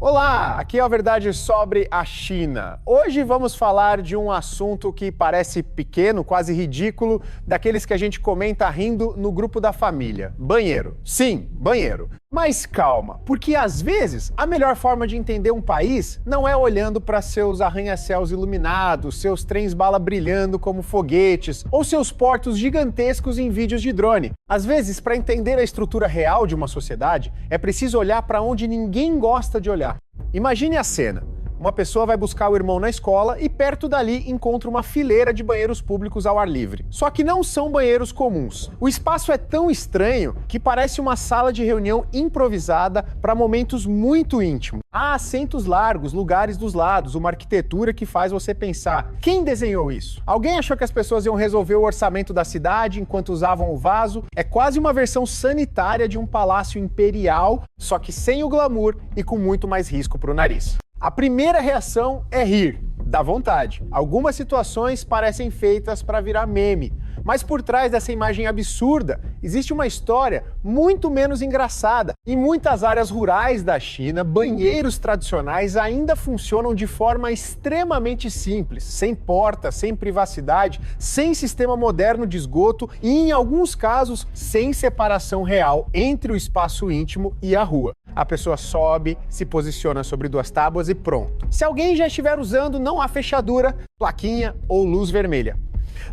Olá, aqui é a Verdade sobre a China. Hoje vamos falar de um assunto que parece pequeno, quase ridículo, daqueles que a gente comenta rindo no grupo da família. Banheiro. Sim, banheiro. Mas calma, porque às vezes a melhor forma de entender um país não é olhando para seus arranha-céus iluminados, seus trens-bala brilhando como foguetes ou seus portos gigantescos em vídeos de drone. Às vezes, para entender a estrutura real de uma sociedade, é preciso olhar para onde ninguém gosta de olhar. Imagine a cena. Uma pessoa vai buscar o irmão na escola e perto dali encontra uma fileira de banheiros públicos ao ar livre. Só que não são banheiros comuns. O espaço é tão estranho que parece uma sala de reunião improvisada para momentos muito íntimos. Há assentos largos, lugares dos lados, uma arquitetura que faz você pensar: quem desenhou isso? Alguém achou que as pessoas iam resolver o orçamento da cidade enquanto usavam o vaso? É quase uma versão sanitária de um palácio imperial, só que sem o glamour e com muito mais risco para o nariz. A primeira reação é rir, dá vontade. Algumas situações parecem feitas para virar meme, mas por trás dessa imagem absurda existe uma história muito menos engraçada. Em muitas áreas rurais da China, banheiros tradicionais ainda funcionam de forma extremamente simples, sem porta, sem privacidade, sem sistema moderno de esgoto e, em alguns casos, sem separação real entre o espaço íntimo e a rua. A pessoa sobe, se posiciona sobre duas tábuas e pronto. Se alguém já estiver usando, não há fechadura, plaquinha ou luz vermelha.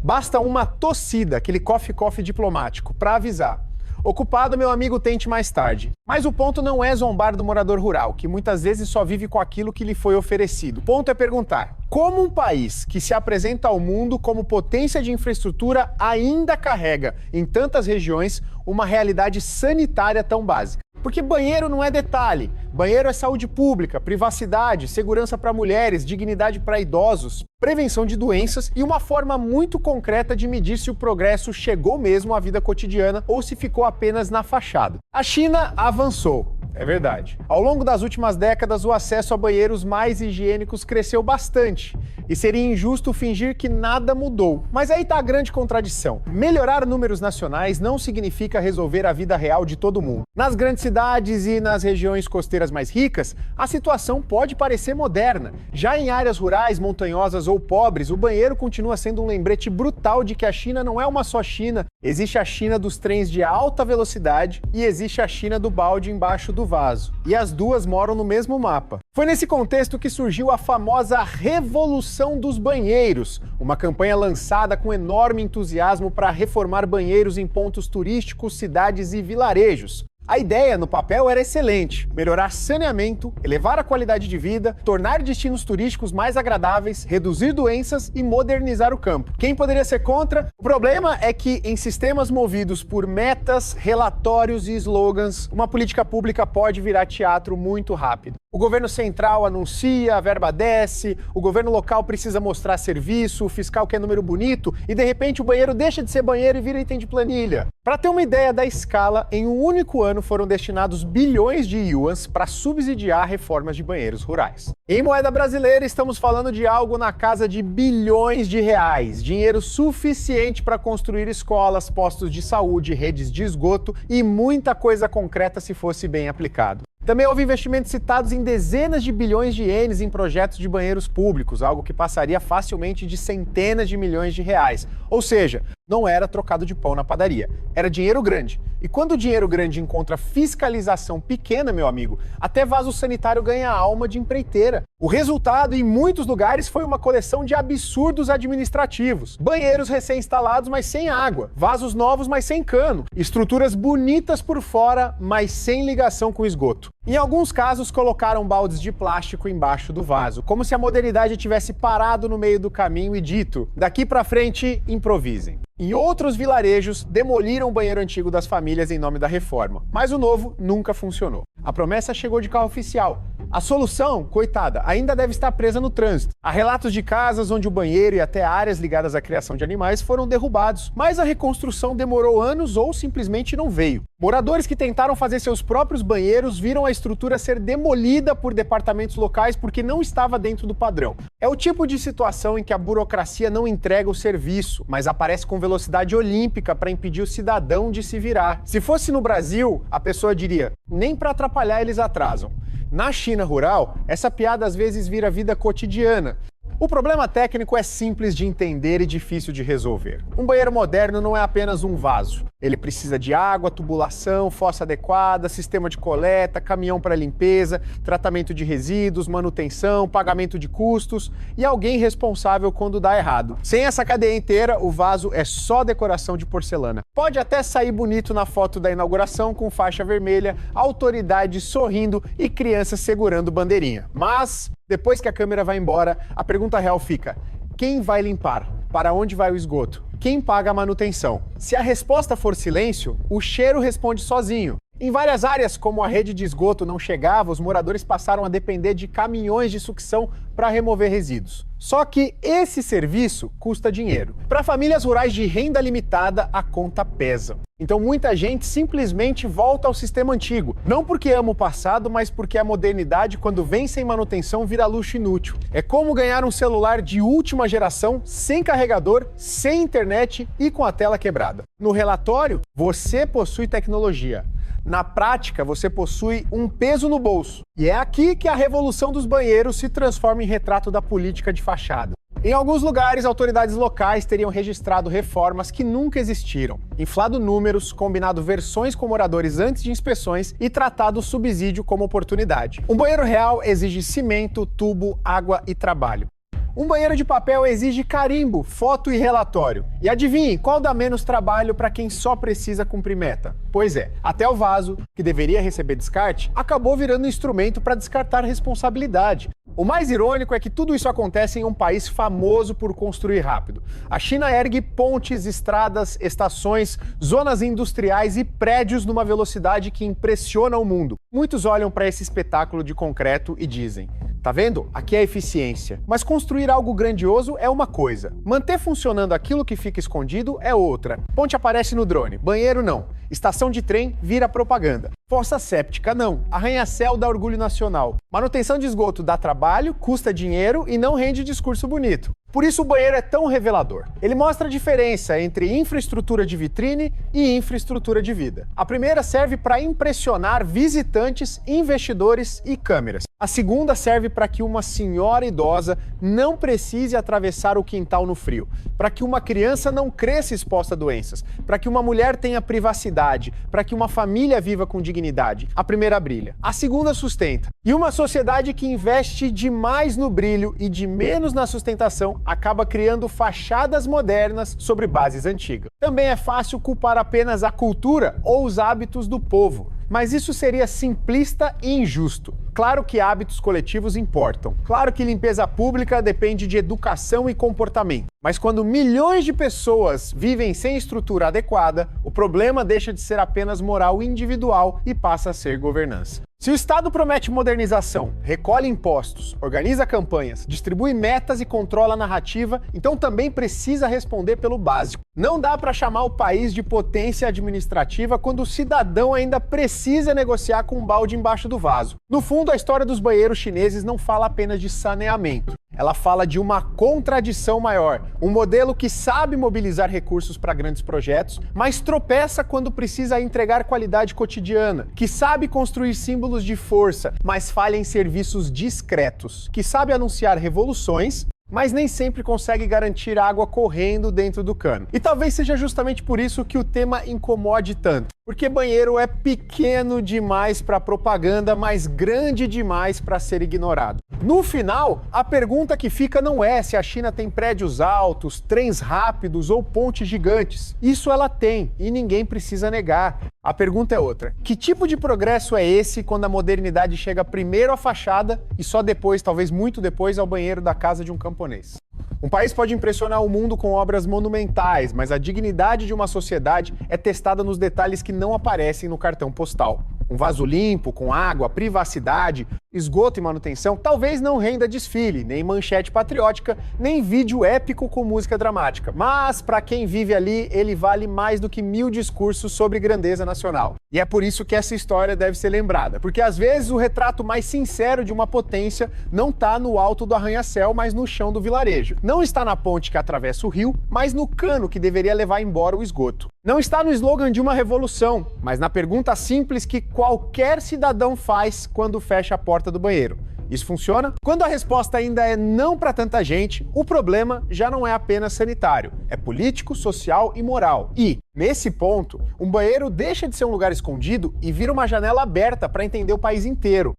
Basta uma tossida, aquele coffee diplomático, para avisar: ocupado, meu amigo, tente mais tarde. Mas o ponto não é zombar do morador rural, que muitas vezes só vive com aquilo que lhe foi oferecido. O ponto é perguntar: como um país que se apresenta ao mundo como potência de infraestrutura ainda carrega, em tantas regiões, uma realidade sanitária tão básica? Porque banheiro não é detalhe. Banheiro é saúde pública, privacidade, segurança para mulheres, dignidade para idosos, prevenção de doenças e uma forma muito concreta de medir se o progresso chegou mesmo à vida cotidiana ou se ficou apenas na fachada. A China avançou. É verdade. Ao longo das últimas décadas, o acesso a banheiros mais higiênicos cresceu bastante. E seria injusto fingir que nada mudou. Mas aí tá a grande contradição. Melhorar números nacionais não significa resolver a vida real de todo mundo. Nas grandes cidades e nas regiões costeiras mais ricas, a situação pode parecer moderna. Já em áreas rurais, montanhosas ou pobres, o banheiro continua sendo um lembrete brutal de que a China não é uma só China. Existe a China dos trens de alta velocidade e existe a China do balde embaixo do vaso. E as duas moram no mesmo mapa. Foi nesse contexto que surgiu a famosa Revolução dos Banheiros, uma campanha lançada com enorme entusiasmo para reformar banheiros em pontos turísticos, cidades e vilarejos. A ideia, no papel, era excelente: melhorar saneamento, elevar a qualidade de vida, tornar destinos turísticos mais agradáveis, reduzir doenças e modernizar o campo. Quem poderia ser contra? O problema é que, em sistemas movidos por metas, relatórios e slogans, uma política pública pode virar teatro muito rápido. O governo central anuncia, a verba desce, o governo local precisa mostrar serviço, o fiscal quer número bonito e, de repente, o banheiro deixa de ser banheiro e vira item de planilha. Para ter uma ideia da escala, em um único ano foram destinados bilhões de yuans para subsidiar reformas de banheiros rurais. Em moeda brasileira, estamos falando de algo na casa de bilhões de reais, dinheiro suficiente para construir escolas, postos de saúde, redes de esgoto e muita coisa concreta se fosse bem aplicado. Também houve investimentos citados em dezenas de bilhões de ienes em projetos de banheiros públicos, algo que passaria facilmente de centenas de milhões de reais. Ou seja, não era trocado de pão na padaria, era dinheiro grande. E quando o dinheiro grande encontra fiscalização pequena, meu amigo, até vaso sanitário ganha alma de empreiteira. O resultado, em muitos lugares, foi uma coleção de absurdos administrativos. Banheiros recém-instalados, mas sem água. Vasos novos, mas sem cano. Estruturas bonitas por fora, mas sem ligação com o esgoto. Em alguns casos, colocaram baldes de plástico embaixo do vaso, como se a modernidade tivesse parado no meio do caminho e dito: daqui pra frente, improvisem. Em outros vilarejos, demoliram o banheiro antigo das famílias em nome da reforma, mas o novo nunca funcionou. A promessa chegou de carro oficial. A solução, coitada, ainda deve estar presa no trânsito. Há relatos de casas onde o banheiro e até áreas ligadas à criação de animais foram derrubados, mas a reconstrução demorou anos ou simplesmente não veio. Moradores que tentaram fazer seus próprios banheiros viram a estrutura ser demolida por departamentos locais porque não estava dentro do padrão. É o tipo de situação em que a burocracia não entrega o serviço, mas aparece com velocidade olímpica para impedir o cidadão de se virar. Se fosse no Brasil, a pessoa diria: nem para atrapalhar eles atrasam. Na China rural, essa piada às vezes vira vida cotidiana. O problema técnico é simples de entender e difícil de resolver. Um banheiro moderno não é apenas um vaso. Ele precisa de água, tubulação, fossa adequada, sistema de coleta, caminhão para limpeza, tratamento de resíduos, manutenção, pagamento de custos e alguém responsável quando dá errado. Sem essa cadeia inteira, o vaso é só decoração de porcelana. Pode até sair bonito na foto da inauguração com faixa vermelha, autoridade sorrindo e crianças segurando bandeirinha. Mas depois que a câmera vai embora, a pergunta real fica: quem vai limpar? Para onde vai o esgoto? Quem paga a manutenção? Se a resposta for silêncio, o cheiro responde sozinho. Em várias áreas, como a rede de esgoto não chegava, os moradores passaram a depender de caminhões de sucção para remover resíduos. Só que esse serviço custa dinheiro. Para famílias rurais de renda limitada, a conta pesa. Então muita gente simplesmente volta ao sistema antigo. Não porque ama o passado, mas porque a modernidade, quando vem sem manutenção, vira luxo inútil. É como ganhar um celular de última geração, sem carregador, sem internet e com a tela quebrada. No relatório, você possui tecnologia. Na prática, você possui um peso no bolso. E é aqui que a revolução dos banheiros se transforma em retrato da política de fachada. Em alguns lugares, autoridades locais teriam registrado reformas que nunca existiram, inflado números, combinado versões com moradores antes de inspeções e tratado o subsídio como oportunidade. Um banheiro real exige cimento, tubo, água e trabalho. Um banheiro de papel exige carimbo, foto e relatório. E adivinhe, qual dá menos trabalho para quem só precisa cumprir meta? Pois é, até o vaso, que deveria receber descarte, acabou virando instrumento para descartar responsabilidade. O mais irônico é que tudo isso acontece em um país famoso por construir rápido. A China ergue pontes, estradas, estações, zonas industriais e prédios numa velocidade que impressiona o mundo. Muitos olham para esse espetáculo de concreto e dizem: tá vendo? Aqui é eficiência. Mas construir algo grandioso é uma coisa. Manter funcionando aquilo que fica escondido é outra. Ponte aparece no drone, banheiro não. Estação de trem vira propaganda. Fossa séptica não. Arranha-céu dá orgulho nacional. Manutenção de esgoto dá trabalho, custa dinheiro e não rende discurso bonito. Por isso o banheiro é tão revelador. Ele mostra a diferença entre infraestrutura de vitrine e infraestrutura de vida. A primeira serve para impressionar visitantes, investidores e câmeras. A segunda serve para que uma senhora idosa não precise atravessar o quintal no frio, para que uma criança não cresça exposta a doenças, para que uma mulher tenha privacidade, para que uma família viva com dignidade. A primeira brilha. A segunda sustenta. E uma sociedade que investe demais no brilho e de menos na sustentação acaba criando fachadas modernas sobre bases antigas. Também é fácil culpar apenas a cultura ou os hábitos do povo, mas isso seria simplista e injusto. Claro que hábitos coletivos importam. Claro que limpeza pública depende de educação e comportamento. Mas quando milhões de pessoas vivem sem estrutura adequada, o problema deixa de ser apenas moral individual e passa a ser governança. Se o Estado promete modernização, recolhe impostos, organiza campanhas, distribui metas e controla a narrativa, então também precisa responder pelo básico. Não dá para chamar o país de potência administrativa quando o cidadão ainda precisa negociar com um balde embaixo do vaso. No fundo, a história dos banheiros chineses não fala apenas de saneamento. Ela fala de uma contradição maior, um modelo que sabe mobilizar recursos para grandes projetos, mas tropeça quando precisa entregar qualidade cotidiana, que sabe construir símbolos de força, mas falha em serviços discretos, que sabe anunciar revoluções, mas nem sempre consegue garantir água correndo dentro do cano. E talvez seja justamente por isso que o tema incomode tanto. Porque banheiro é pequeno demais para propaganda, mas grande demais para ser ignorado. No final, a pergunta que fica não é se a China tem prédios altos, trens rápidos ou pontes gigantes. Isso ela tem e ninguém precisa negar. A pergunta é outra. Que tipo de progresso é esse quando a modernidade chega primeiro à fachada e só depois, talvez muito depois, ao banheiro da casa de um camponês? Um país pode impressionar o mundo com obras monumentais, mas a dignidade de uma sociedade é testada nos detalhes que não aparecem no cartão postal. Um vaso limpo, com água, privacidade, esgoto e manutenção talvez não renda desfile, nem manchete patriótica, nem vídeo épico com música dramática. Mas, para quem vive ali, ele vale mais do que 1000 discursos sobre grandeza nacional. E é por isso que essa história deve ser lembrada, porque às vezes o retrato mais sincero de uma potência não está no alto do arranha-céu, mas no chão do vilarejo. Não está na ponte que atravessa o rio, mas no cano que deveria levar embora o esgoto. Não está no slogan de uma revolução, mas na pergunta simples que qualquer cidadão faz quando fecha a porta porta do banheiro. Isso funciona? Quando a resposta ainda é não para tanta gente, o problema já não é apenas sanitário, é político, social e moral. E, nesse ponto, um banheiro deixa de ser um lugar escondido e vira uma janela aberta para entender o país inteiro.